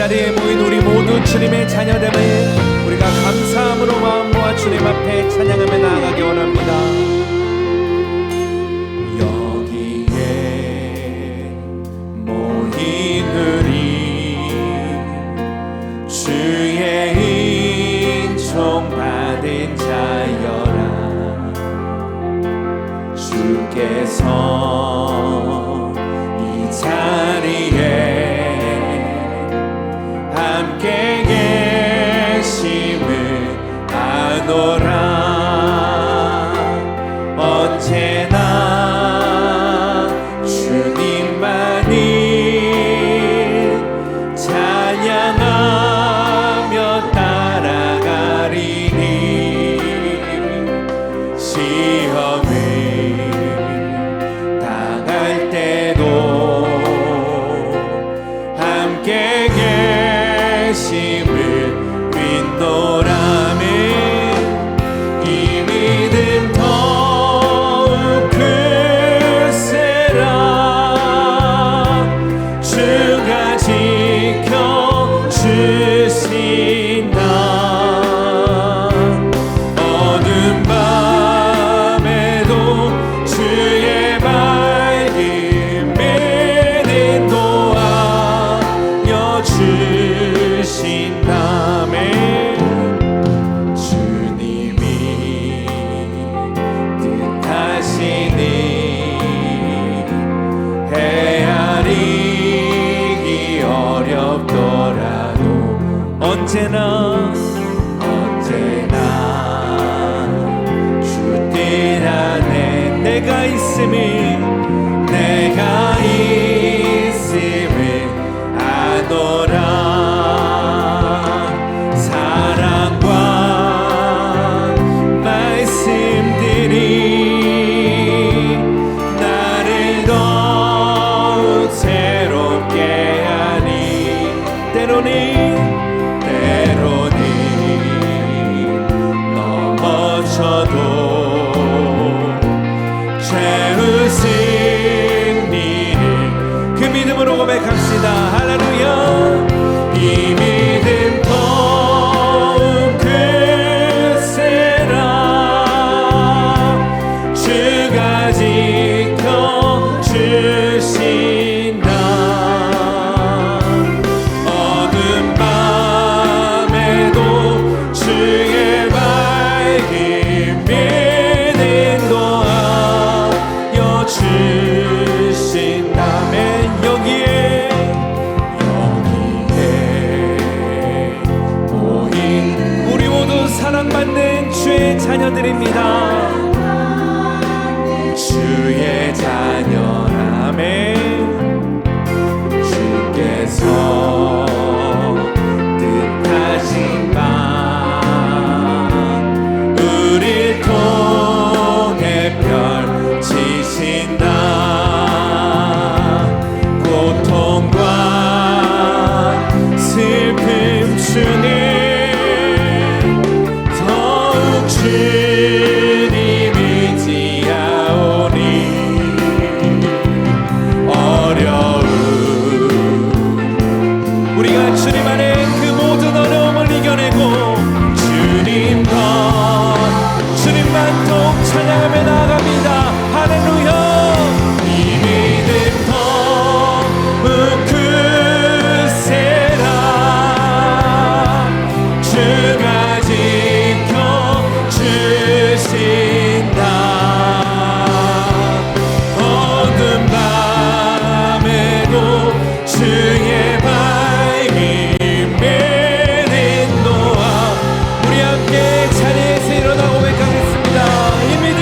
자리에 모인 우리 모두 주님의 자녀됨을 우리가 감사함으로 마음 모아 주님 앞에 찬양하며 나아가기 원합니다. 여기에 모인 우리 주의 은총 받은 자여라. 주께서 이 자리에 함께 계심을 아노라. 언제나 주님만을 찬양하며 따라가리니 시험을 당할 때도 함께 계심을 믿노라면 이 믿음 더욱 크세라. 주가 지켜주신다. 어두운 밤에도 주의 밝음을 인도하여 주신다면 주님이 뜻하시니 헤아리기 어렵더라도 언제나 주 뜻 안에 내가 있음을 아노라. 사랑과 말씀들이 나를 더욱 새롭게 하니 때로는 넘어져도 죄의 승리를 그 믿음으로 고백합시다. 할렐루야. 이 믿음 더욱 크세라. 주가 지켜주신다. 어두운 밤에도 주의 밝음을 인도하여 주신다면 여기에 모인 우리 모두 사랑받는 주의 자녀들입니다. 주의 자녀라면 주께서 뜻하신 바 우릴 통해 펼치신다. 고통과 슬픔 중에 더욱 주님 의지하오니 어려움 우리가 주님 안에 그 모든 어려움을 이겨내고 주님만 더욱 찬양하며 나아갑니다. 할렐루야. 이 믿음 더욱 크세라. 주가 지켜주신다. 어두운 밤에도 주의 밝음을 인도하 우리 함께 자리에서 일어나 고백하겠습니다. 이 믿음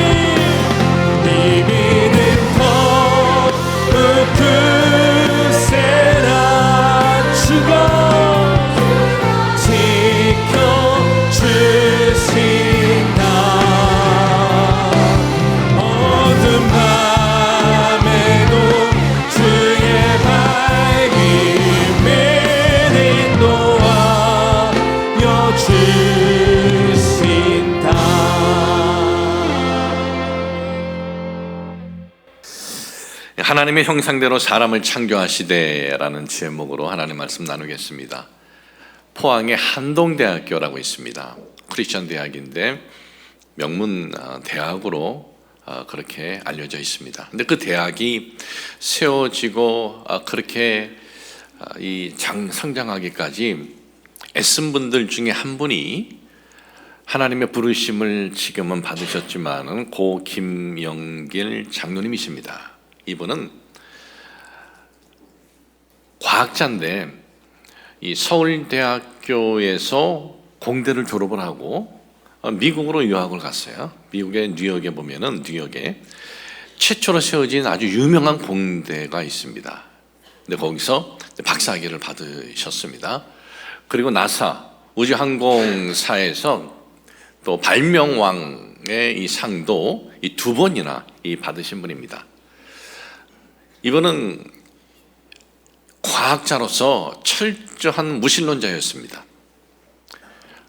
하나님의 형상대로 사람을 창조하시되라는 제목으로 하나님 말씀 나누겠습니다. 포항에 한동대학교라고 있습니다. 크리스천 대학인데 명문 대학으로 그렇게 알려져 있습니다. 근데 그 대학이 세워지고 그렇게 성장하기까지 애쓴 분들 중에 한 분이 하나님의 부르심을 지금은 받으셨지만은 고 김영길 장로님이십니다. 이분은 과학자인데 이 서울대학교에서 공대를 졸업을 하고 미국으로 유학을 갔어요. 미국의 뉴욕에 보면은 뉴욕에 최초로 세워진 아주 유명한 공대가 있습니다. 근데 거기서 박사학위를 받으셨습니다. 그리고 나사 우주항공사에서 또 발명왕의 이 상도 이 두 번이나 받으신 분입니다. 이분은 과학자로서 철저한 무신론자였습니다.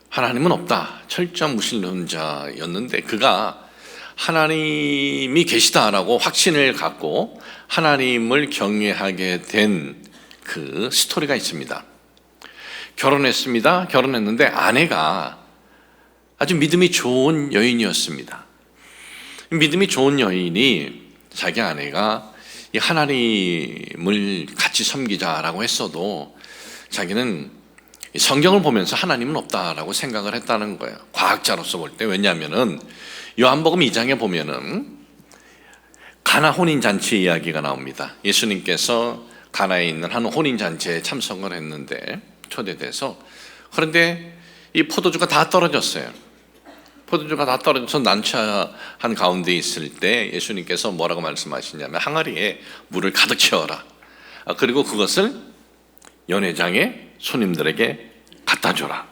하나님은 없다, 철저한 무신론자였는데 그가 하나님이 계시다라고 확신을 갖고 하나님을 경외하게 된 그 스토리가 있습니다. 결혼했습니다. 결혼했는데 아내가 아주 믿음이 좋은 여인이었습니다. 믿음이 좋은 여인이 자기 아내가 이 하나님을 같이 섬기자라고 했어도 자기는 성경을 보면서 하나님은 없다라고 생각을 했다는 거예요. 과학자로서 볼 때. 왜냐하면은 요한복음 2장에 보면은 가나 혼인잔치 이야기가 나옵니다. 예수님께서 가나에 있는 한 혼인잔치에 참석을 했는데 초대돼서, 그런데 이 포도주가 다 떨어졌어요. 포도주가 다 떨어져서 난처한 가운데 있을 때 예수님께서 뭐라고 말씀하시냐면 항아리에 물을 가득 채워라. 그리고 그것을 연회장에 손님들에게 갖다 줘라.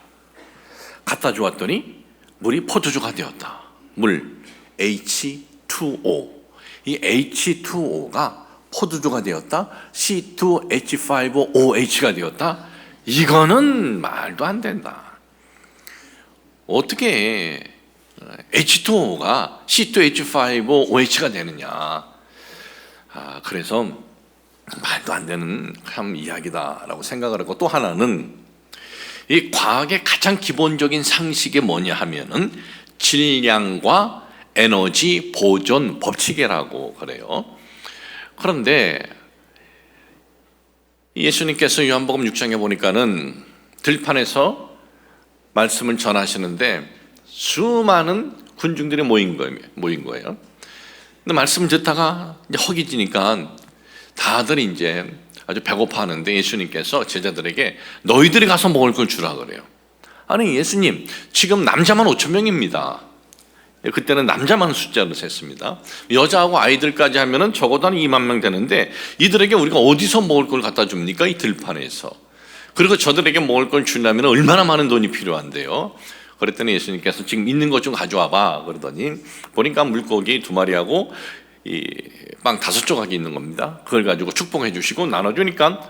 갖다 주었더니 물이 포도주가 되었다. 물 H2O. 이 H2O가 포도주가 되었다. C2H5OH가 되었다. 이거는 말도 안 된다. 어떻게 H2O가 C2H5OH가 되느냐. 그래서 말도 안 되는 참 이야기다라고 생각을 하고, 또 하나는 이 과학의 가장 기본적인 상식이 뭐냐 하면은 질량과 에너지 보존 법칙이라고 그래요. 그런데 예수님께서 요한복음 6장에 보니까는 들판에서 말씀을 전하시는데 수많은 군중들이 모인 거예요. 근데 말씀을 듣다가 이제 허기지니까 다들 이제 아주 배고파하는데 예수님께서 제자들에게 너희들이 가서 먹을 걸 주라 그래요. 아니 예수님, 지금 남자만 5,000명입니다. 그때는 남자만 숫자로 셌습니다. 여자하고 아이들까지 하면은 적어도 한 2만 명 되는데 이들에게 우리가 어디서 먹을 걸 갖다 줍니까? 이 들판에서. 그리고 저들에게 먹을 걸 주려면 얼마나 많은 돈이 필요한데요. 그랬더니 예수님께서 지금 있는 것 좀 가져와 봐 그러더니 보니까 물고기 2마리하고 이 빵 5조각이 있는 겁니다. 그걸 가지고 축복해 주시고 나눠주니까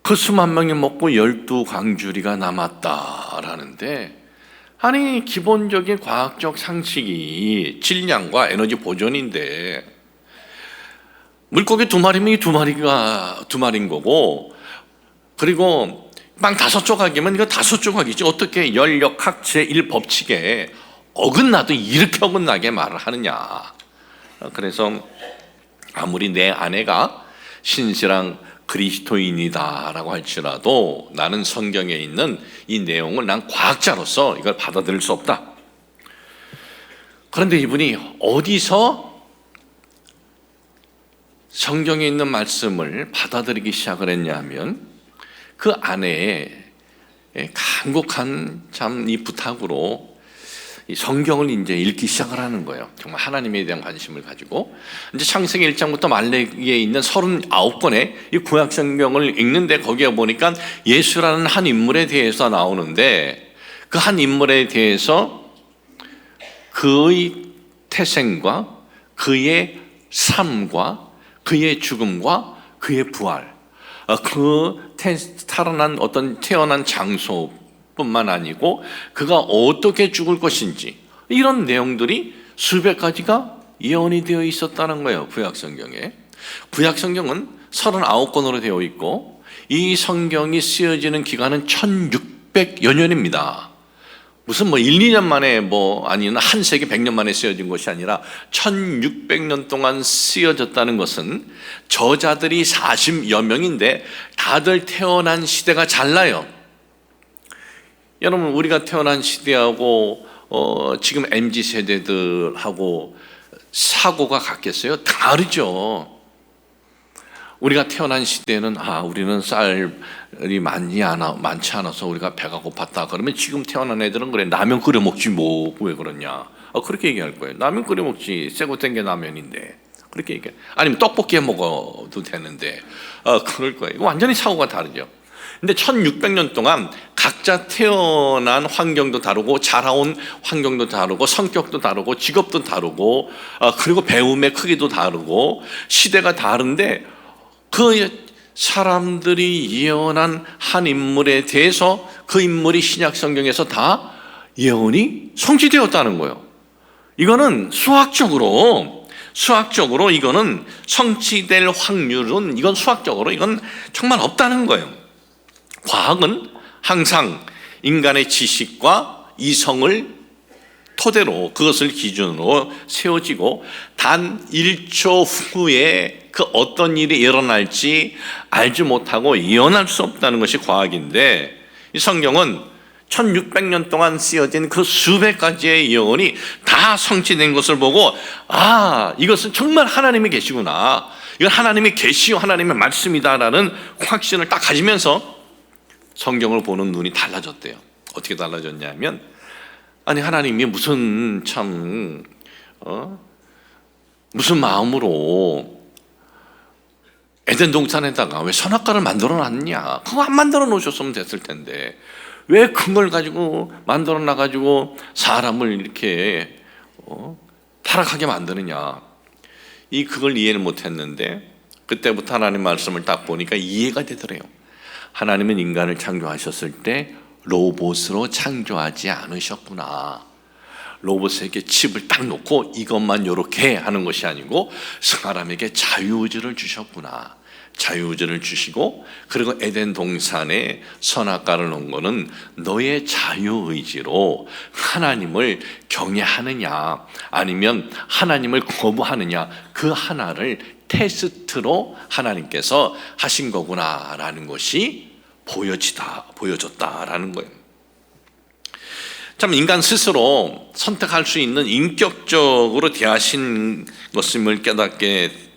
그 수만 명이 먹고 12광주리가 남았다라는데, 아니 기본적인 과학적 상식이 질량과 에너지 보존인데 물고기 2마리면 이 2마리인 거고, 그리고 빵 5조각이면 이거 5조각이지 어떻게 열역학제 1법칙에 어긋나도 이렇게 어긋나게 말을 하느냐. 그래서 아무리 내 아내가 신실한 그리스도인이다라고 할지라도 나는 성경에 있는 이 내용을 난 과학자로서 이걸 받아들일 수 없다. 그런데 이분이 어디서 성경에 있는 말씀을 받아들이기 시작을 했냐 하면 그 아내의 간곡한 참 이 부탁으로 이 성경을 이제 읽기 시작을 하는 거예요. 정말 하나님에 대한 관심을 가지고 이제 창세기 1장부터 말라기에 있는 39권의 이 구약 성경을 읽는데 거기에 보니까 예수라는 한 인물에 대해서 나오는데 그 한 인물에 대해서 그의 태생과 그의 삶과 그의 죽음과 그의 부활, 그 태어난 장소뿐만 아니고 그가 어떻게 죽을 것인지 이런 내용들이 수백 가지가 예언이 되어 있었다는 거예요. 구약 성경에. 구약 성경은 39권으로 되어 있고 이 성경이 쓰여지는 기간은 1600여 년입니다. 무슨 1, 2년 만에 아니면 한 세기 100년 만에 쓰여진 것이 아니라 1600년 동안 쓰여졌다는 것은 저자들이 40여 명인데 다들 태어난 시대가 달라요. 여러분, 우리가 태어난 시대하고 지금 MZ 세대들하고 사고가 같겠어요? 다르죠. 우리가 태어난 시대에는 우리는 쌀이 많지 않아서 우리가 배가 고팠다. 그러면 지금 태어난 애들은 그래, 라면 끓여 먹지 왜 그러냐. 그렇게 얘기할 거예요. 라면 끓여 먹지, 새고 땡겨 라면인데. 그렇게 얘기해. 아니면 떡볶이 해 먹어도 되는데. 그럴 거예요. 이거 완전히 사고가 다르죠. 근데 1600년 동안 각자 태어난 환경도 다르고 자라온 환경도 다르고 성격도 다르고 직업도 다르고 그리고 배움의 크기도 다르고 시대가 다른데 그 사람들이 예언한 한 인물에 대해서 그 인물이 신약 성경에서 다 예언이 성취되었다는 거예요. 이거는 수학적으로 이거는 성취될 확률은 이건 수학적으로 이건 정말 없다는 거예요. 과학은 항상 인간의 지식과 이성을 토대로 그것을 기준으로 세워지고 단 1초 후에 그 어떤 일이 일어날지 알지 못하고 예언할 수 없다는 것이 과학인데, 이 성경은 1600년 동안 쓰여진 그 수백 가지의 예언이 다 성취된 것을 보고 이것은 정말 하나님이 계시구나, 이건 하나님의 계시요 하나님의 말씀이다라는 확신을 딱 가지면서 성경을 보는 눈이 달라졌대요. 어떻게 달라졌냐면 하나님이 무슨 마음으로 에덴 동산에다가 왜 선악과를 만들어 놨냐? 그거 안 만들어 놓으셨으면 됐을 텐데 왜 그걸 가지고 만들어 놔가지고 사람을 이렇게 타락하게 만드느냐? 그걸 이해를 못했는데 그때부터 하나님 말씀을 딱 보니까 이해가 되더래요. 하나님은 인간을 창조하셨을 때 로봇으로 창조하지 않으셨구나. 로봇에게 칩을 딱 놓고 이것만 이렇게 하는 것이 아니고 사람에게 자유의지를 주셨구나. 자유의지를 주시고, 그리고 에덴 동산에 선악과를 놓은 거는 너의 자유의지로 하나님을 경외하느냐 아니면 하나님을 거부하느냐, 그 하나를 테스트로 하나님께서 하신 거구나라는 것이 보여졌다라는 거예요. 참, 인간 스스로 선택할 수 있는 인격적으로 대하신 것임을 깨닫게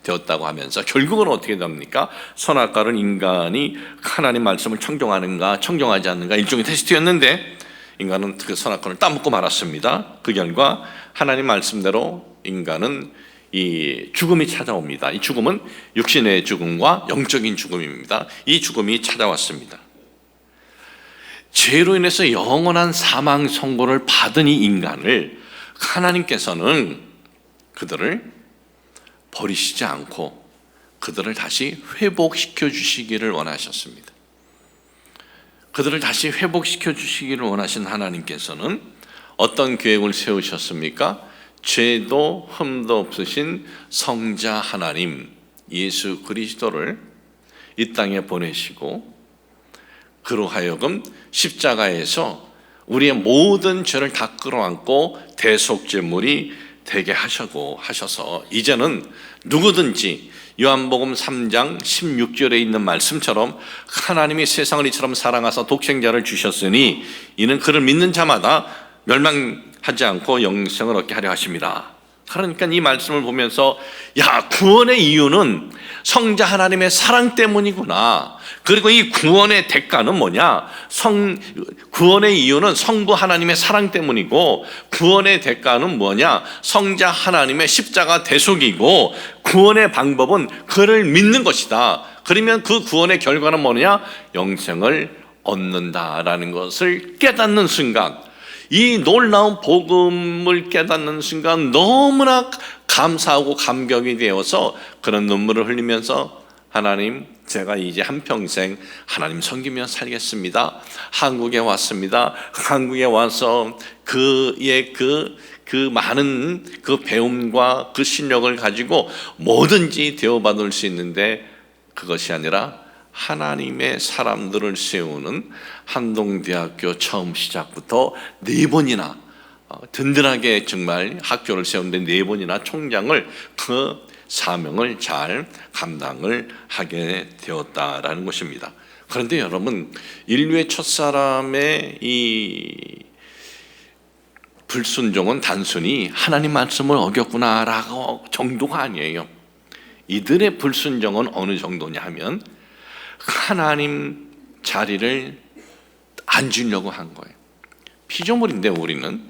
되었다고 하면서 결국은 어떻게 됩니까? 선악과는 인간이 하나님 말씀을 청종하는가 청종하지 않는가 일종의 테스트였는데 인간은 그 선악과를 따먹고 말았습니다. 그 결과 하나님 말씀대로 인간은 이 죽음이 찾아옵니다. 이 죽음은 육신의 죽음과 영적인 죽음입니다. 이 죽음이 찾아왔습니다. 죄로 인해서 영원한 사망 선고를 받은 이 인간을 하나님께서는 그들을 버리시지 않고 그들을 다시 회복시켜 주시기를 원하셨습니다. 그들을 다시 회복시켜 주시기를 원하신 하나님께서는 어떤 계획을 세우셨습니까? 죄도 흠도 없으신 성자 하나님 예수 그리스도를 이 땅에 보내시고 그로 하여금 십자가에서 우리의 모든 죄를 다 끌어안고 대속제물이 되게 하셔서 이제는 누구든지 요한복음 3장 16절에 있는 말씀처럼 하나님이 세상을 이처럼 사랑하사 독생자를 주셨으니 이는 그를 믿는 자마다 멸망하지 않고 영생을 얻게 하려 하십니다. 그러니까 이 말씀을 보면서 구원의 이유는 성자 하나님의 사랑 때문이구나. 그리고 이 구원의 대가는 뭐냐? 구원의 이유는 성부 하나님의 사랑 때문이고 구원의 대가는 뭐냐? 성자 하나님의 십자가 대속이고 구원의 방법은 그를 믿는 것이다. 그러면 그 구원의 결과는 뭐냐? 영생을 얻는다라는 것을 깨닫는 순간, 이 놀라운 복음을 깨닫는 순간 너무나 감사하고 감격이 되어서 그런 눈물을 흘리면서 하나님, 제가 이제 한평생 하나님 섬기며 살겠습니다. 한국에 왔습니다. 한국에 와서 그의 그 그 많은 그 배움과 그 실력을 가지고 뭐든지 대우받을 수 있는데 그것이 아니라 하나님의 사람들을 세우는 한동대학교 처음 시작부터 4번이나 든든하게 정말 학교를 세우는데 4번이나 총장을 그 사명을 잘 감당을 하게 되었다라는 것입니다. 그런데 여러분, 인류의 첫사람의 이 불순종은 단순히 하나님 말씀을 어겼구나라고 정도가 아니에요. 이들의 불순종은 어느 정도냐 하면 하나님 자리를 안 주려고 한 거예요. 피조물인데 우리는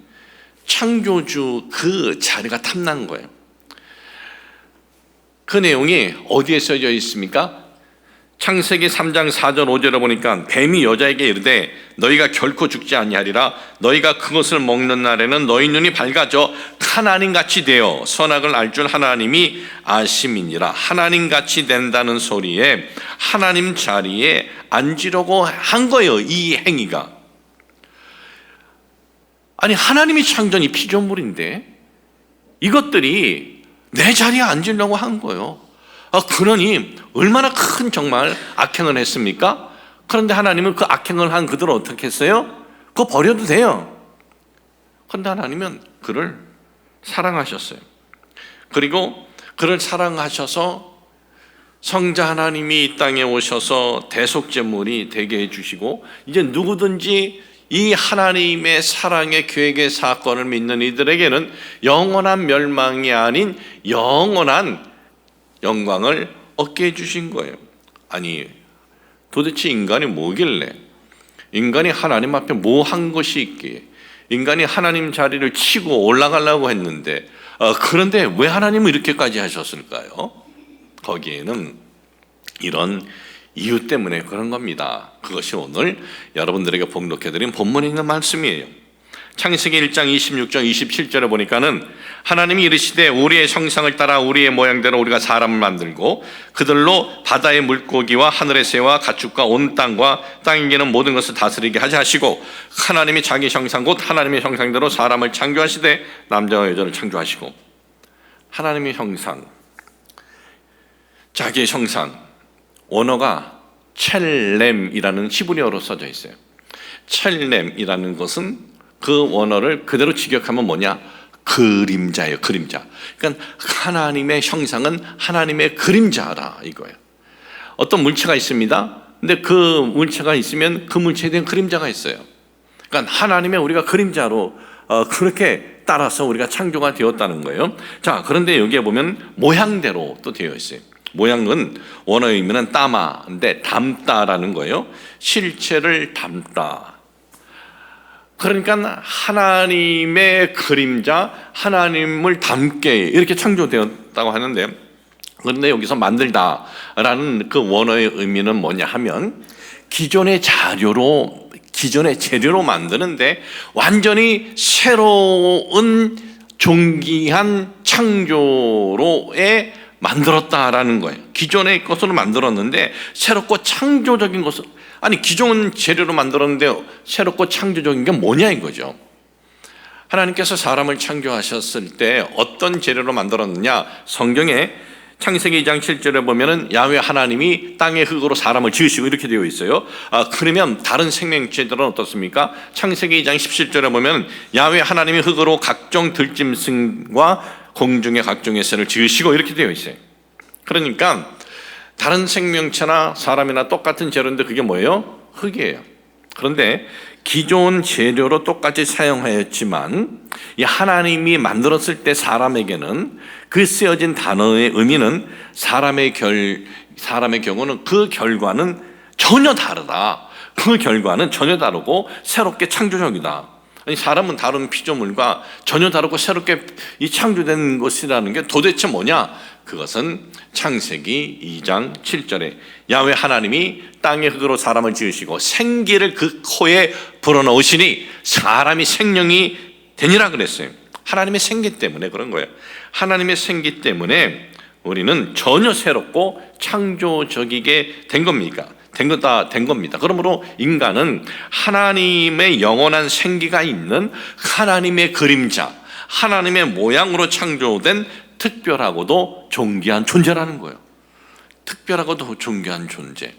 창조주 그 자리가 탐난 거예요. 그 내용이 어디에 써져 있습니까? 창세기 3장 4절 5절에 보니까 뱀이 여자에게 이르되 너희가 결코 죽지 아니하리라 너희가 그것을 먹는 날에는 너희 눈이 밝아져 하나님같이 되어 선악을 알 줄 하나님이 아심이니라. 하나님같이 된다는 소리에 하나님 자리에 앉으려고 한 거예요. 이 행위가. 아니, 하나님이 창조한 이 피조물인데 이것들이 내 자리에 앉으려고 한 거예요. 그러니 얼마나 큰 정말 악행을 했습니까? 그런데 하나님은 그 악행을 한 그들을 어떻게 했어요? 그거 버려도 돼요. 그런데 하나님은 그를 사랑하셨어요. 그리고 그를 사랑하셔서 성자 하나님이 이 땅에 오셔서 대속제물이 되게 해주시고 이제 누구든지 이 하나님의 사랑의 계획의 사건을 믿는 이들에게는 영원한 멸망이 아닌 영원한 영광을 얻게 해주신 거예요. 아니, 도대체 인간이 뭐길래, 인간이 하나님 앞에 뭐 한 것이 있기에 인간이 하나님 자리를 치고 올라가려고 했는데 그런데 왜 하나님은 이렇게까지 하셨을까요? 거기에는 이런 이유 때문에 그런 겁니다. 그것이 오늘 여러분들에게 봉독해드린 본문에 있는 말씀이에요. 창세기 1장 26절 27절에 보니까는 하나님이 이르시되 우리의 형상을 따라 우리의 모양대로 우리가 사람을 만들고 그들로 바다의 물고기와 하늘의 새와 가축과 온 땅과 땅에 기는 모든 것을 다스리게 하자 하시고 하나님이 자기 형상 곧 하나님의 형상대로 사람을 창조하시되 남자와 여자를 창조하시고 하나님의 형상, 자기의 형상, 원어가 첼렘이라는 히브리어로 써져 있어요. 첼렘이라는 것은 그 원어를 그대로 직역하면 뭐냐? 그림자예요. 그림자. 그러니까 하나님의 형상은 하나님의 그림자라 이거예요. 어떤 물체가 있습니다. 근데 그 물체가 있으면 그 물체에 대한 그림자가 있어요. 그러니까 하나님의 우리가 그림자로 그렇게 따라서 우리가 창조가 되었다는 거예요. 자, 그런데 여기에 보면 모양대로 또 되어 있어요. 모양은 원어의 의미는 따마인데 담다라는 거예요. 실체를 담다. 그러니까 하나님의 그림자, 하나님을 담게 이렇게 창조되었다고 하는데, 그런데 여기서 만들다라는 그 원어의 의미는 뭐냐 하면 기존의 재료로 만드는데 완전히 새로운 존귀한 창조로에 만들었다라는 거예요. 기존의 것으로 만들었는데 새롭고 창조적인 것을, 아니 기존 재료로 만들었는데 새롭고 창조적인 게 뭐냐 이거죠. 하나님께서 사람을 창조하셨을 때 어떤 재료로 만들었느냐, 성경에 창세기 2장 7절에 보면은 야훼 하나님이 땅의 흙으로 사람을 지으시고 이렇게 되어 있어요. 그러면 다른 생명체들은 어떻습니까? 창세기 2장 17절에 보면 야훼 하나님이 흙으로 각종 들짐승과 공중의 각종의 새를 지으시고 이렇게 되어 있어요. 그러니까 다른 생명체나 사람이나 똑같은 재료인데 그게 뭐예요? 흙이에요. 그런데 기존 재료로 똑같이 사용하였지만 이 하나님이 만들었을 때 사람에게는 그 쓰여진 단어의 의미는 사람의 경우는 그 결과는 전혀 다르다. 그 결과는 전혀 다르고 새롭게 창조적이다. 아니, 사람은 다른 피조물과 전혀 다르고 새롭게 이 창조된 것이라는 게 도대체 뭐냐? 그것은 창세기 2장 7절에 야훼 하나님이 땅의 흙으로 사람을 지으시고 생기를 그 코에 불어넣으시니 사람이 생명이 되니라 그랬어요. 하나님의 생기 때문에 그런 거예요. 하나님의 생기 때문에 우리는 전혀 새롭고 창조적이게 된 겁니다. 그러므로 인간은 하나님의 영원한 생기가 있는 하나님의 그림자, 하나님의 모양으로 창조된 특별하고도 존귀한 존재라는 거예요. 특별하고도 존귀한 존재.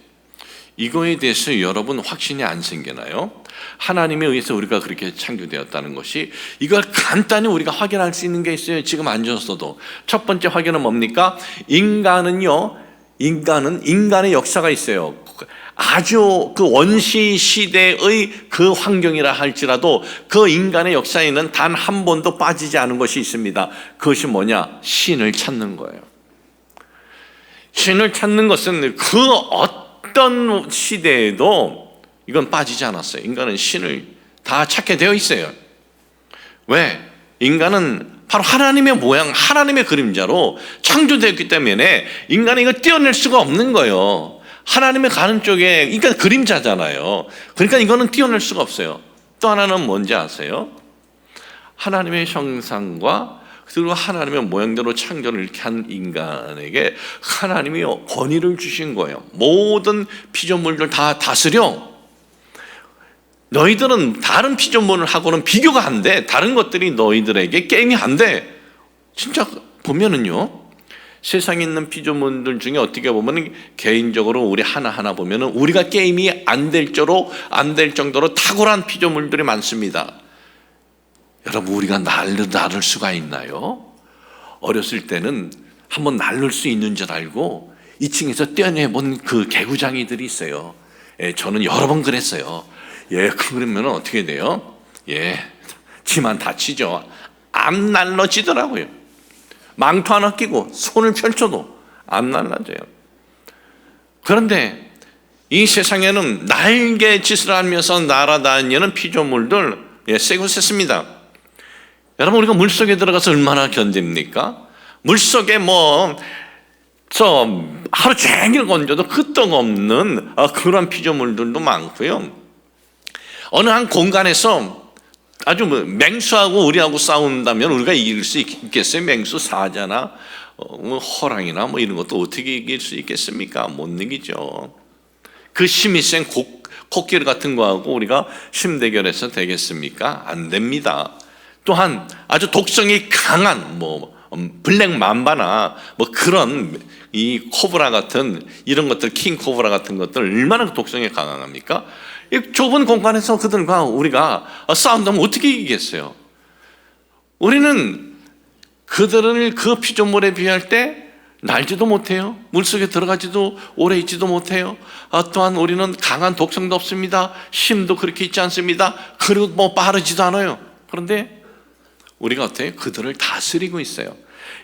이거에 대해서 여러분 확신이 안 생기나요? 하나님에 의해서 우리가 그렇게 창조되었다는 것이, 이걸 간단히 우리가 확인할 수 있는 게 있어요. 지금 앉았어도. 첫 번째 확인은 뭡니까? 인간은 인간의 역사가 있어요. 아주 그 원시 시대의 그 환경이라 할지라도 그 인간의 역사에는 단 한 번도 빠지지 않은 것이 있습니다. 그것이 뭐냐? 신을 찾는 거예요. 신을 찾는 것은 그 어떤 시대에도 이건 빠지지 않았어요. 인간은 신을 다 찾게 되어 있어요. 왜? 인간은 바로 하나님의 모양, 하나님의 그림자로 창조되었기 때문에 인간이 이걸 떼어낼 수가 없는 거예요. 하나님의 가는 쪽에, 인간 그림자잖아요. 그러니까 이거는 떼어낼 수가 없어요. 또 하나는 뭔지 아세요? 하나님의 형상과 그리고 하나님의 모양대로 창조를 이렇게 한 인간에게 하나님이 권위를 주신 거예요. 모든 피조물들 다 다스려. 너희들은 다른 피조물하고는 비교가 안 돼. 다른 것들이 너희들에게 게임이 안 돼. 진짜 보면은요, 세상에 있는 피조물들 중에 어떻게 보면 개인적으로 우리 하나하나 보면은 우리가 게임이 안 될 정도로 탁월한 피조물들이 많습니다. 여러분, 우리가 나를 수가 있나요? 어렸을 때는 한번 날릴 수 있는 줄 알고 2층에서 떼어내본 그 개구장이들이 있어요. 예, 저는 여러 번 그랬어요. 예, 그러면 어떻게 돼요? 예, 지만 다치죠. 안 날라지더라고요. 망토 하나 끼고 손을 펼쳐도 안 날라져요. 그런데 이 세상에는 날개짓을 하면서 날아다니는 피조물들, 세고 셌습니다. 여러분, 우리가 물속에 들어가서 얼마나 견딥니까? 물속에 하루 종일 건져도 끄떡없는 그런 피조물들도 많고요. 어느 한 공간에서 아주 맹수하고 우리하고 싸운다면 우리가 이길 수 있겠어요? 맹수 사자나 호랑이나 이런 것도 어떻게 이길 수 있겠습니까? 못 이기죠. 그 힘이 센 코끼리 같은 거하고 우리가 힘대결해서 되겠습니까? 안 됩니다. 또한 아주 독성이 강한 블랙 맘바나 그런 이 코브라 같은 이런 것들, 킹 코브라 같은 것들 얼마나 독성이 강합니까? 이 좁은 공간에서 그들과 우리가 싸운다면 어떻게 이기겠어요? 우리는 그들을 그 피조물에 비할 때 날지도 못해요. 물속에 들어가지도 오래 있지도 못해요. 또한 우리는 강한 독성도 없습니다. 힘도 그렇게 있지 않습니다. 그리고 빠르지도 않아요. 그런데 우리가 어때요? 그들을 다스리고 있어요.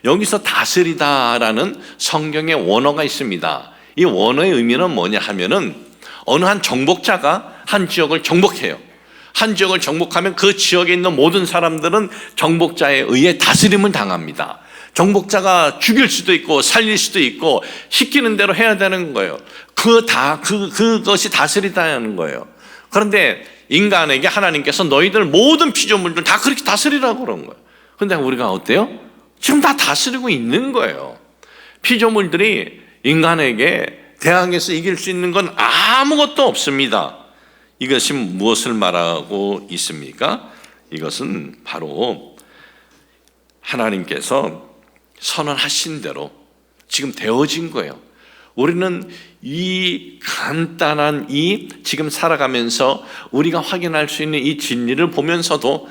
여기서 다스리다라는 성경의 원어가 있습니다. 이 원어의 의미는 뭐냐 하면은 어느 한 정복자가 한 지역을 정복해요. 한 지역을 정복하면 그 지역에 있는 모든 사람들은 정복자에 의해 다스림을 당합니다. 정복자가 죽일 수도 있고 살릴 수도 있고 시키는 대로 해야 되는 거예요. 그것이 다스리다는 거예요. 그런데 인간에게 하나님께서 너희들 모든 피조물들 다 그렇게 다스리라고 그런 거예요. 그런데 우리가 어때요? 지금 다 다스리고 있는 거예요. 피조물들이 인간에게 대항해서 이길 수 있는 건 아무것도 없습니다. 이것이 무엇을 말하고 있습니까? 이것은 바로 하나님께서 선언하신 대로 지금 되어진 거예요. 우리는 이 간단한 지금 살아가면서 우리가 확인할 수 있는 이 진리를 보면서도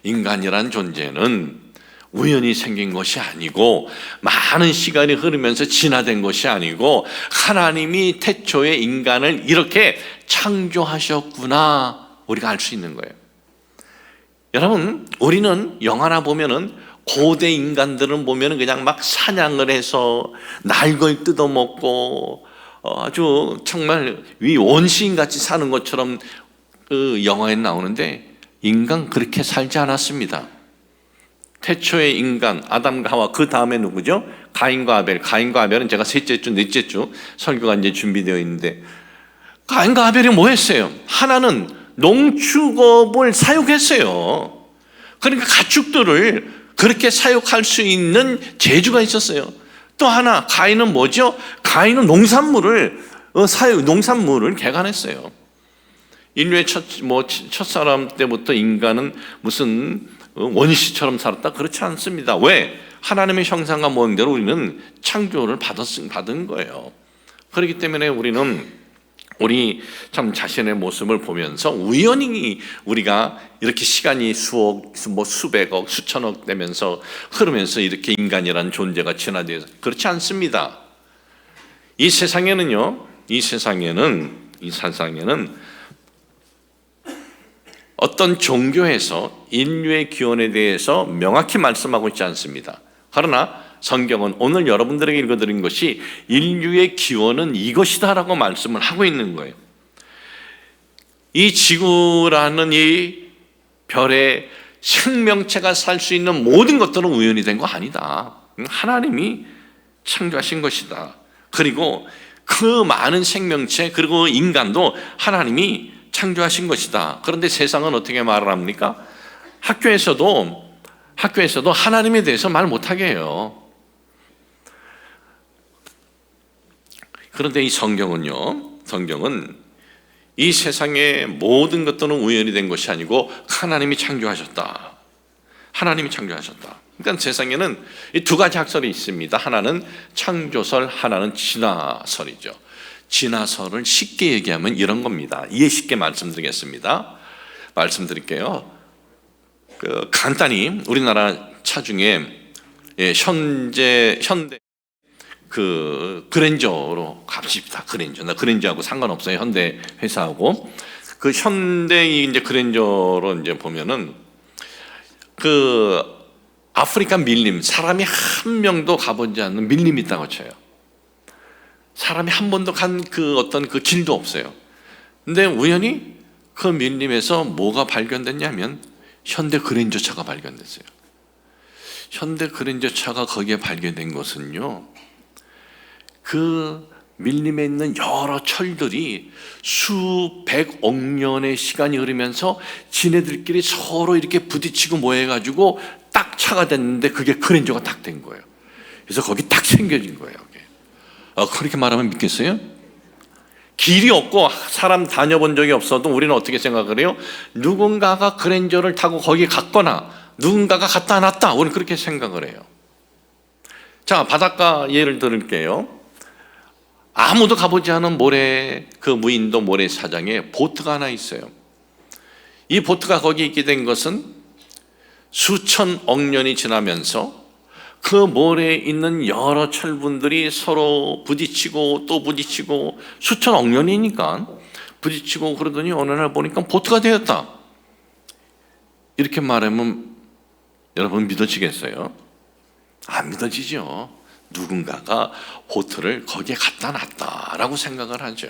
인간이란 존재는 우연히 생긴 것이 아니고 많은 시간이 흐르면서 진화된 것이 아니고 하나님이 태초에 인간을 이렇게 창조하셨구나, 우리가 알 수 있는 거예요. 여러분, 우리는 영화나 보면은 고대 인간들은 보면은 그냥 막 사냥을 해서 날걸 뜯어먹고 아주 정말 원시인 같이 사는 것처럼 그 영화에 나오는데, 인간 그렇게 살지 않았습니다. 태초의 인간 아담과 하와, 그 다음에 누구죠? 가인과 아벨. 가인과 아벨은 제가 넷째 주 설교가 이제 준비되어 있는데, 가인과 아벨이 뭐 했어요? 하나는 농축업을 사육했어요. 그러니까 가축들을 그렇게 사육할 수 있는 재주가 있었어요. 또 하나, 가인은 뭐죠? 가인은 농산물을 개간했어요. 인류의 첫사람 때부터 인간은 무슨 원시처럼 살았다? 그렇지 않습니다. 왜? 하나님의 형상과 모형대로 우리는 창조를 받은 거예요. 그렇기 때문에 우리 참 자신의 모습을 보면서 우연히 우리가 이렇게 시간이 수백억, 수천억 되면서 흐르면서 이렇게 인간이라는 존재가 진화되어서 그렇지 않습니다. 이 세상에는 어떤 종교에서 인류의 기원에 대해서 명확히 말씀하고 있지 않습니다. 그러나 성경은 오늘 여러분들에게 읽어드린 것이 인류의 기원은 이것이다라고 말씀을 하고 있는 거예요. 이 지구라는 이 별에 생명체가 살 수 있는 모든 것들은 우연히 된 거 아니다. 하나님이 창조하신 것이다. 그리고 그 많은 생명체 그리고 인간도 하나님이 창조하신 것이다. 그런데 세상은 어떻게 말을 합니까? 학교에서도 하나님에 대해서 말 못하게 해요. 그런데 이 성경은 이 세상의 모든 것들은 우연히 된 것이 아니고 하나님이 창조하셨다. 하나님이 창조하셨다. 그러니까 세상에는 이 두 가지 학설이 있습니다. 하나는 창조설, 하나는 진화설이죠. 진화설을 쉽게 얘기하면 이런 겁니다. 이해 쉽게 말씀드릴게요. 간단히 우리나라 차 중에 현대 그랜저로 갑시다. 나 그랜저하고 상관없어요. 현대 회사하고 그 현대 이제 그랜저로 이제 보면은 아프리카 밀림, 사람이 한 명도 가보지 않는 밀림이 있다고 쳐요. 사람이 한 번도 간 어떤 길도 없어요. 근데 우연히 그 밀림에서 뭐가 발견됐냐면 현대 그랜저 차가 발견됐어요. 현대 그랜저 차가 거기에 발견된 것은요, 그 밀림에 있는 여러 철들이 수백억 년의 시간이 흐르면서 지네들끼리 서로 이렇게 부딪히고 모여가지고 딱 차가 됐는데 그게 그랜저가 딱 된 거예요. 그래서 거기 딱 생겨진 거예요. 그렇게 말하면 믿겠어요? 길이 없고 사람 다녀본 적이 없어도 우리는 어떻게 생각을 해요? 누군가가 그랜저를 타고 거기 갔거나 누군가가 갖다 놨다. 우리는 그렇게 생각을 해요. 자, 바닷가 예를 들을게요. 아무도 가보지 않은 무인도 모래사장에 보트가 하나 있어요. 이 보트가 거기 있게 된 것은 수천억 년이 지나면서 그 모래에 있는 여러 철분들이 서로 부딪히고 또 부딪히고 수천억 년이니까 부딪히고 그러더니 어느 날 보니까 보트가 되었다. 이렇게 말하면 여러분 믿어지겠어요? 안 믿어지죠. 누군가가 보트를 거기에 갖다 놨다라고 생각을 하죠.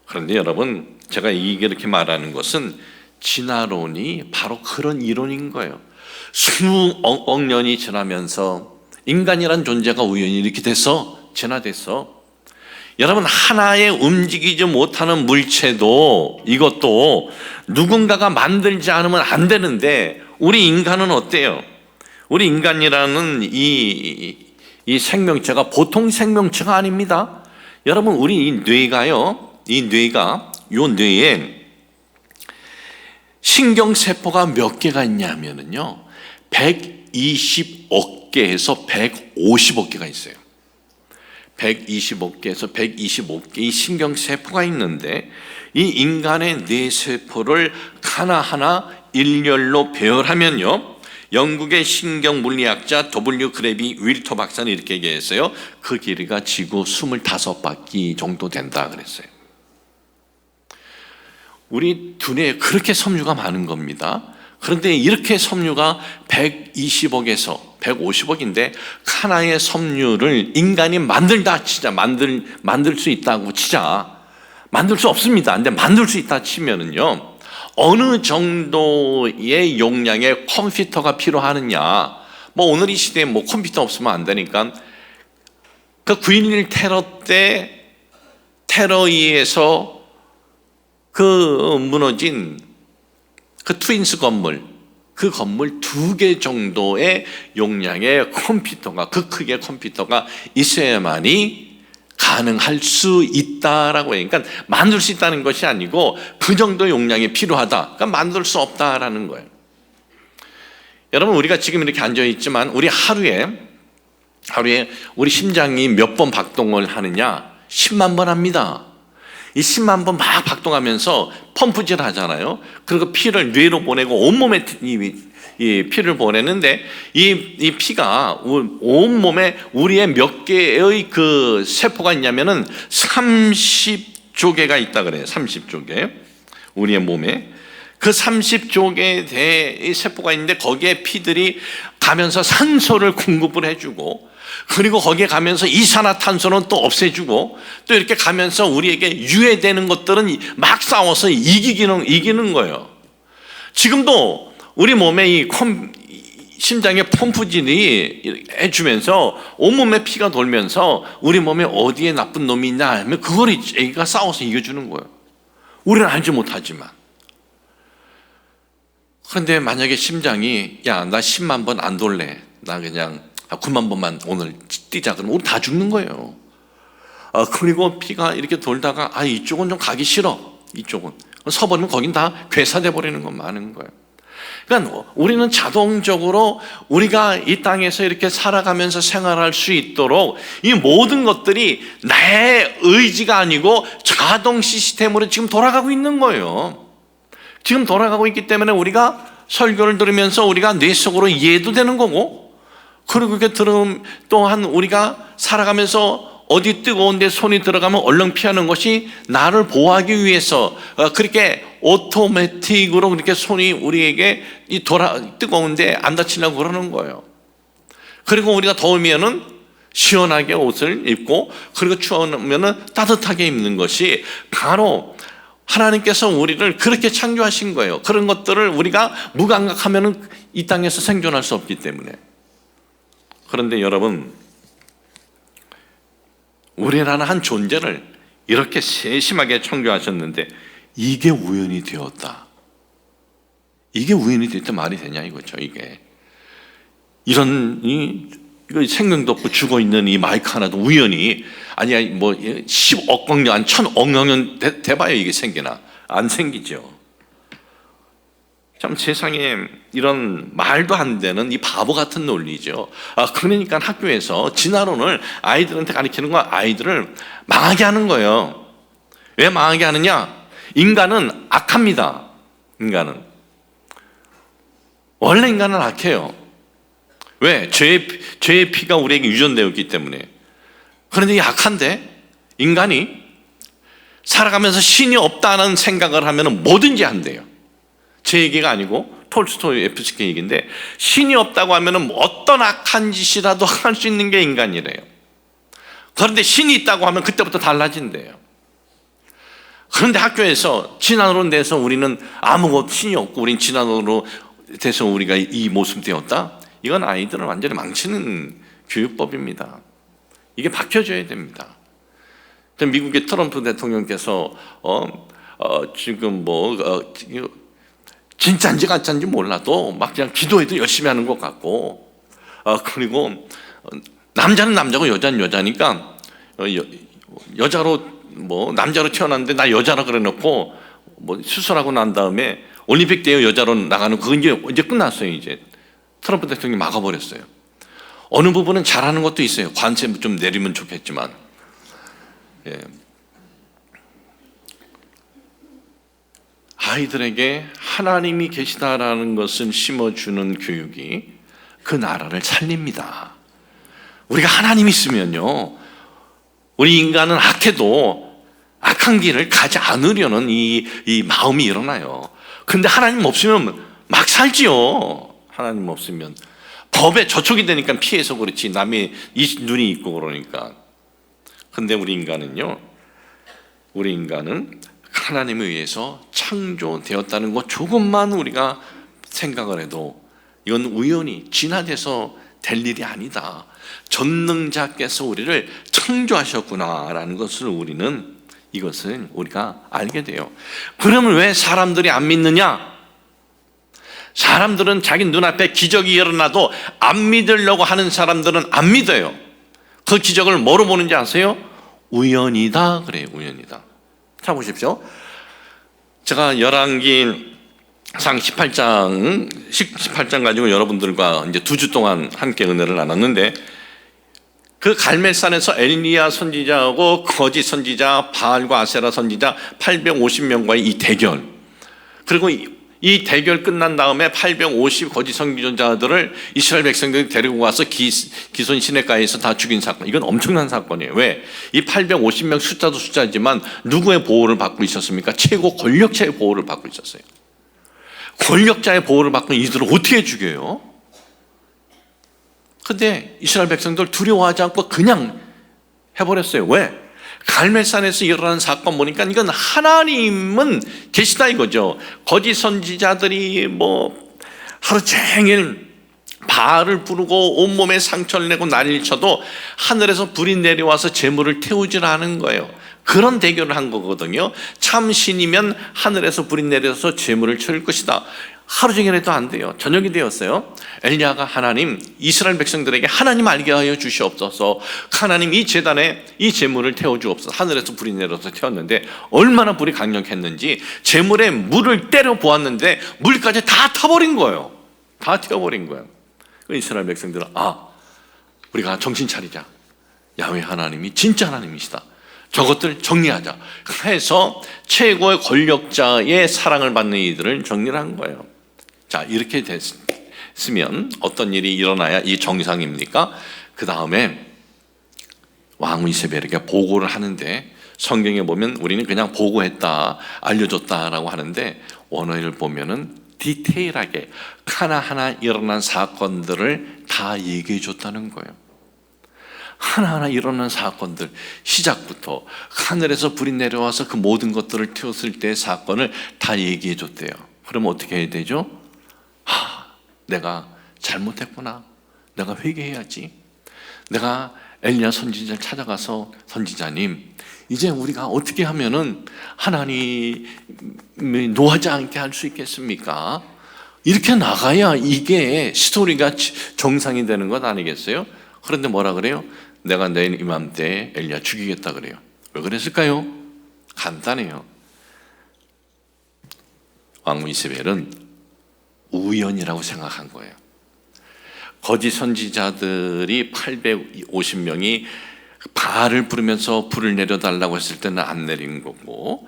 그런데 여러분, 제가 이렇게 말하는 것은 진화론이 바로 그런 이론인 거예요. 수억 년이 지나면서 인간이란 존재가 우연히 이렇게 돼서 진화됐어. 여러분, 하나의 움직이지 못하는 물체도 이것도 누군가가 만들지 않으면 안 되는데 우리 인간은 어때요? 우리 인간이라는 이 생명체가 보통 생명체가 아닙니다. 여러분, 우리 이 뇌에 신경세포가 몇 개가 있냐면요, 120억 개에서 150억 개가 있어요. 120억개에서 125개의 신경세포가 있는데 이 인간의 뇌세포를 하나하나 일렬로 배열하면요, 영국의 신경물리학자 W. 그레비 윌터 박사는 이렇게 얘기했어요. 그 길이가 지구 25바퀴 정도 된다 그랬어요. 우리 두뇌에 그렇게 섬유가 많은 겁니다. 그런데 이렇게 섬유가 120억에서 150억인데 하나의 섬유를 인간이 만들다 치자, 만들 수 있다고 치자. 만들 수 없습니다. 근데 만들 수 있다 치면은요, 어느 정도의 용량의 컴퓨터가 필요하느냐. 오늘 이 시대에 컴퓨터 없으면 안 되니까 그 9.11 테러 때 테러에 의해서 무너진 그 트윈스 건물, 그 건물 2개 정도의 용량의 컴퓨터가, 그 크기의 컴퓨터가 있어야만이 가능할 수 있다라고 해요. 그러니까 만들 수 있다는 것이 아니고 그 정도 용량이 필요하다. 그러니까 만들 수 없다라는 거예요. 여러분, 우리가 지금 이렇게 앉아 있지만 우리 하루에 우리 심장이 몇 번 박동을 하느냐? 10만 번 합니다. 이 10만 번 막 박동하면서 펌프질 하잖아요. 그리고 피를 뇌로 보내고 온몸에 이 피를 보내는데 이 피가 온몸에 우리의 몇 개의 그 세포가 있냐면은 30조 개가 있다 그래요. 30조 개. 우리의 몸에 그 30조 개의 세포가 있는데 거기에 피들이 가면서 산소를 공급을 해주고, 그리고 거기에 가면서 이산화탄소는 또 없애주고, 또 이렇게 가면서 우리에게 유해되는 것들은 막 싸워서 이기는 거예요. 지금도 우리 몸에 이 심장의 펌프질이 해주면서 온몸에 피가 돌면서 우리 몸에 어디에 나쁜 놈이 있냐 하면 그걸 애기가 싸워서 이겨주는 거예요. 우리는 알지 못하지만. 그런데 만약에 심장이 야, 나 10만 번 안 돌래, 나 그냥 9만 번만 오늘 뛰자, 그러면 우리 다 죽는 거예요. 그리고 피가 이렇게 돌다가 이쪽은 좀 가기 싫어, 이쪽은 서버리면 거긴 다 괴사돼 버리는 것 많은 거예요. 그러니까 우리는 자동적으로 우리가 이 땅에서 이렇게 살아가면서 생활할 수 있도록 이 모든 것들이 나의 의지가 아니고 자동 시스템으로 지금 돌아가고 있는 거예요. 지금 돌아가고 있기 때문에 우리가 설교를 들으면서 우리가 뇌 속으로 이해도 되는 거고, 그리고 이렇게 들으면 또한 우리가 살아가면서 어디 뜨거운데 손이 들어가면 얼른 피하는 것이 나를 보호하기 위해서 그렇게 오토매틱으로 그렇게 손이 우리에게 뜨거운데 안 다치려고 그러는 거예요. 그리고 우리가 더우면은 시원하게 옷을 입고, 그리고 추우면은 따뜻하게 입는 것이 바로 하나님께서 우리를 그렇게 창조하신 거예요. 그런 것들을 우리가 무감각하면은 이 땅에서 생존할 수 없기 때문에. 그런데 여러분, 우리라는 한 존재를 이렇게 세심하게 창조하셨는데 이게 우연이 되었다. 이게 우연이 되었다 말이 되냐 이거죠. 이게 이거 생명도 없고 죽어 있는 이 마이크 하나도 우연히, 아니야 뭐 10억 년, 1000억 년 돼봐야 이게 생기나? 안 생기죠. 참 세상에 이런 말도 안 되는 이 바보 같은 논리죠. 그러니까 학교에서 진화론을 아이들한테 가르치는 건 아이들을 망하게 하는 거예요. 왜 망하게 하느냐? 인간은 악합니다. 원래 인간은 악해요. 왜? 죄의 피가 우리에게 유전되어 있기 때문에. 그런데 이 악한데 인간이 살아가면서 신이 없다는 생각을 하면 뭐든지 한대요. 제 얘기가 아니고 톨스토이 FSK 얘기인데, 신이 없다고 하면 어떤 악한 짓이라도 할 수 있는 게 인간이래요. 그런데 신이 있다고 하면 그때부터 달라진대요. 그런데 학교에서 진화론에 대해서 우리는 아무것도 신이 없고 우린 진화론으로 돼서 우리가 이 모습 되었다? 이건 아이들을 완전히 망치는 교육법입니다. 이게 박혀져야 됩니다. 미국의 트럼프 대통령께서 지금 진짜인지 가짜인지 몰라도 막 그냥 기도해도 열심히 하는 것 같고, 그리고 남자는 남자고 여자는 여자니까 여자로 남자로 태어났는데 나 여자라 그래놓고 수술하고 난 다음에 올림픽 대회 여자로 나가는 그건 이제 끝났어요. 이제 트럼프 대통령이 막아버렸어요. 어느 부분은 잘하는 것도 있어요. 관세 좀 내리면 좋겠지만. 예. 아이들에게 하나님이 계시다라는 것을 심어주는 교육이 그 나라를 살립니다. 우리가 하나님이 있으면요, 우리 인간은 악해도 악한 길을 가지 않으려는 이 마음이 일어나요. 근데 하나님 없으면 막 살지요. 하나님 없으면 법에 저촉이 되니까 피해서 그렇지, 남의 눈이 있고 그러니까. 근데 우리 인간은 하나님에 의해서 창조되었다는 것 조금만 우리가 생각을 해도 이건 우연히 진화돼서 될 일이 아니다. 전능자께서 우리를 창조하셨구나라는 것을 이것을 우리가 알게 돼요. 그러면 왜 사람들이 안 믿느냐? 사람들은 자기 눈앞에 기적이 일어나도 안 믿으려고 하는 사람들은 안 믿어요. 그 기적을 뭐로 보는지 아세요? 우연이다 그래요. 우연이다. 자 보십시오. 제가 열왕기 상 18장 가지고 여러분들과 이제 2주 동안 함께 은혜를 나눴는데, 그 갈멜산에서 엘리야 선지자하고 거짓 선지자 바알과 아세라 선지자 850명과의 이 대결, 그리고 이 대결 끝난 다음에 850 거짓 선지자들을 이스라엘 백성들이 데리고 와서 기손 시내가에서 다 죽인 사건, 이건 엄청난 사건이에요. 왜? 이 850명 숫자도 숫자지만 누구의 보호를 받고 있었습니까? 최고 권력자의 보호를 받고 있었어요. 권력자의 보호를 받고 이들을 어떻게 죽여요? 근데 이스라엘 백성들 두려워하지 않고 그냥 해버렸어요. 왜? 갈멜산에서 일어나는 사건 보니까 이건 하나님은 계시다 이거죠. 거짓 선지자들이 하루 종일 바알을 부르고 온몸에 상처를 내고 난리를 쳐도 하늘에서 불이 내려와서 재물을 태우질 않은 거예요. 그런 대결을 한 거거든요. 참 신이면 하늘에서 불이 내려서 재물을 채울 것이다. 하루 종일 해도 안 돼요. 저녁이 되었어요. 엘리야가 하나님, 이스라엘 백성들에게 하나님 알게 하여 주시옵소서. 하나님 이 제단에 이 재물을 태워주옵소서. 하늘에서 불이 내려서 태웠는데 얼마나 불이 강력했는지 재물에 물을 때려 보았는데 물까지 다 타버린 거예요. 다 태워버린 거예요. 이스라엘 백성들은 우리가 정신 차리자. 야훼 하나님이 진짜 하나님이시다. 저것들 정리하자 해서 최고의 권력자의 사랑을 받는 이들을 정리를 한 거예요. 자, 이렇게 됐으면 어떤 일이 일어나야 이 정상입니까? 그 다음에 왕 이세벨에게 보고를 하는데, 성경에 보면 우리는 그냥 보고했다, 알려줬다라고 하는데, 원어를 보면은 디테일하게 하나하나 일어난 사건들을 다 얘기해 줬다는 거예요. 하나하나 일어난 사건들, 시작부터 하늘에서 불이 내려와서 그 모든 것들을 태웠을 때의 사건을 다 얘기해 줬대요. 그럼 어떻게 해야 되죠? 내가 잘못했구나. 내가 회개해야지. 내가 엘리야 선지자를 찾아가서, 선지자님, 이제 우리가 어떻게 하면은 하나님이 노하지 않게 할 수 있겠습니까? 이렇게 나가야 이게 스토리가 정상이 되는 것 아니겠어요? 그런데 뭐라 그래요? 내가 내일 이맘때 엘리야 죽이겠다 그래요. 왜 그랬을까요? 간단해요. 왕 이세벨은 우연이라고 생각한 거예요. 거짓 선지자들이 850명이 바알을 부르면서 불을 내려달라고 했을 때는 안 내린 거고,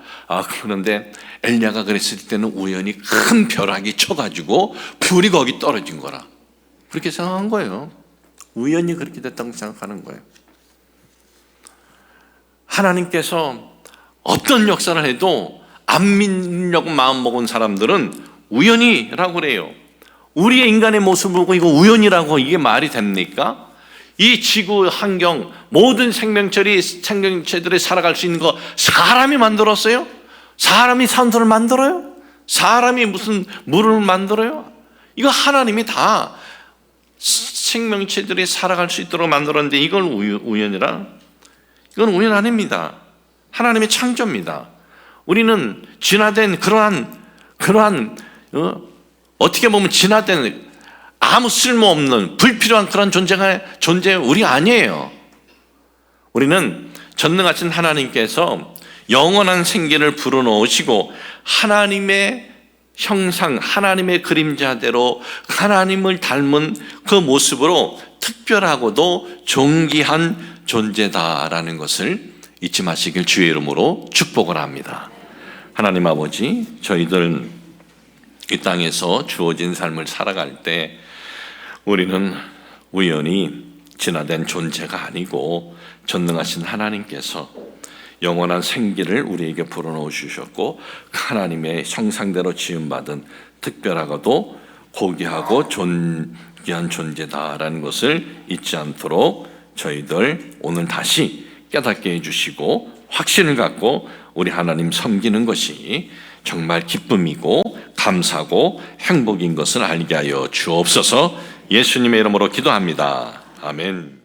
그런데 엘리야가 그랬을 때는 우연히 큰 벼락이 쳐가지고 불이 거기 떨어진 거라, 그렇게 생각한 거예요. 우연히 그렇게 됐다고 생각하는 거예요. 하나님께서 어떤 역사를 해도 안 믿으려고 마음먹은 사람들은 우연이라고 그래요. 우리의 인간의 모습을 보고 이거 우연이라고, 이게 말이 됩니까? 이 지구 환경, 모든 생명체들이 살아갈 수 있는 거 사람이 만들었어요? 사람이 산소를 만들어요? 사람이 무슨 물을 만들어요? 이거 하나님이 다 생명체들이 살아갈 수 있도록 만들었는데 이걸 우연이라? 이건 우연 아닙니다. 하나님의 창조입니다. 우리는 진화된 그러한 어떻게 보면 진화된 아무 쓸모없는 불필요한 그런 존재 우리 아니에요. 우리는 전능하신 하나님께서 영원한 생기를 불어넣으시고 하나님의 형상, 하나님의 그림자대로 하나님을 닮은 그 모습으로 특별하고도 존귀한 존재다라는 것을 잊지 마시길 주의 이름으로 축복을 합니다. 하나님 아버지, 저희들 이 땅에서 주어진 삶을 살아갈 때 우리는 우연히 진화된 존재가 아니고 전능하신 하나님께서 영원한 생기를 우리에게 불어넣어 주셨고 하나님의 형상대로 지음받은 특별하고도 고귀하고 존귀한 존재다라는 것을 잊지 않도록 저희들 오늘 다시 깨닫게 해주시고 확신을 갖고 우리 하나님 섬기는 것이 정말 기쁨이고 감사고 행복인 것을 알게 하여 주옵소서. 예수님의 이름으로 기도합니다. 아멘.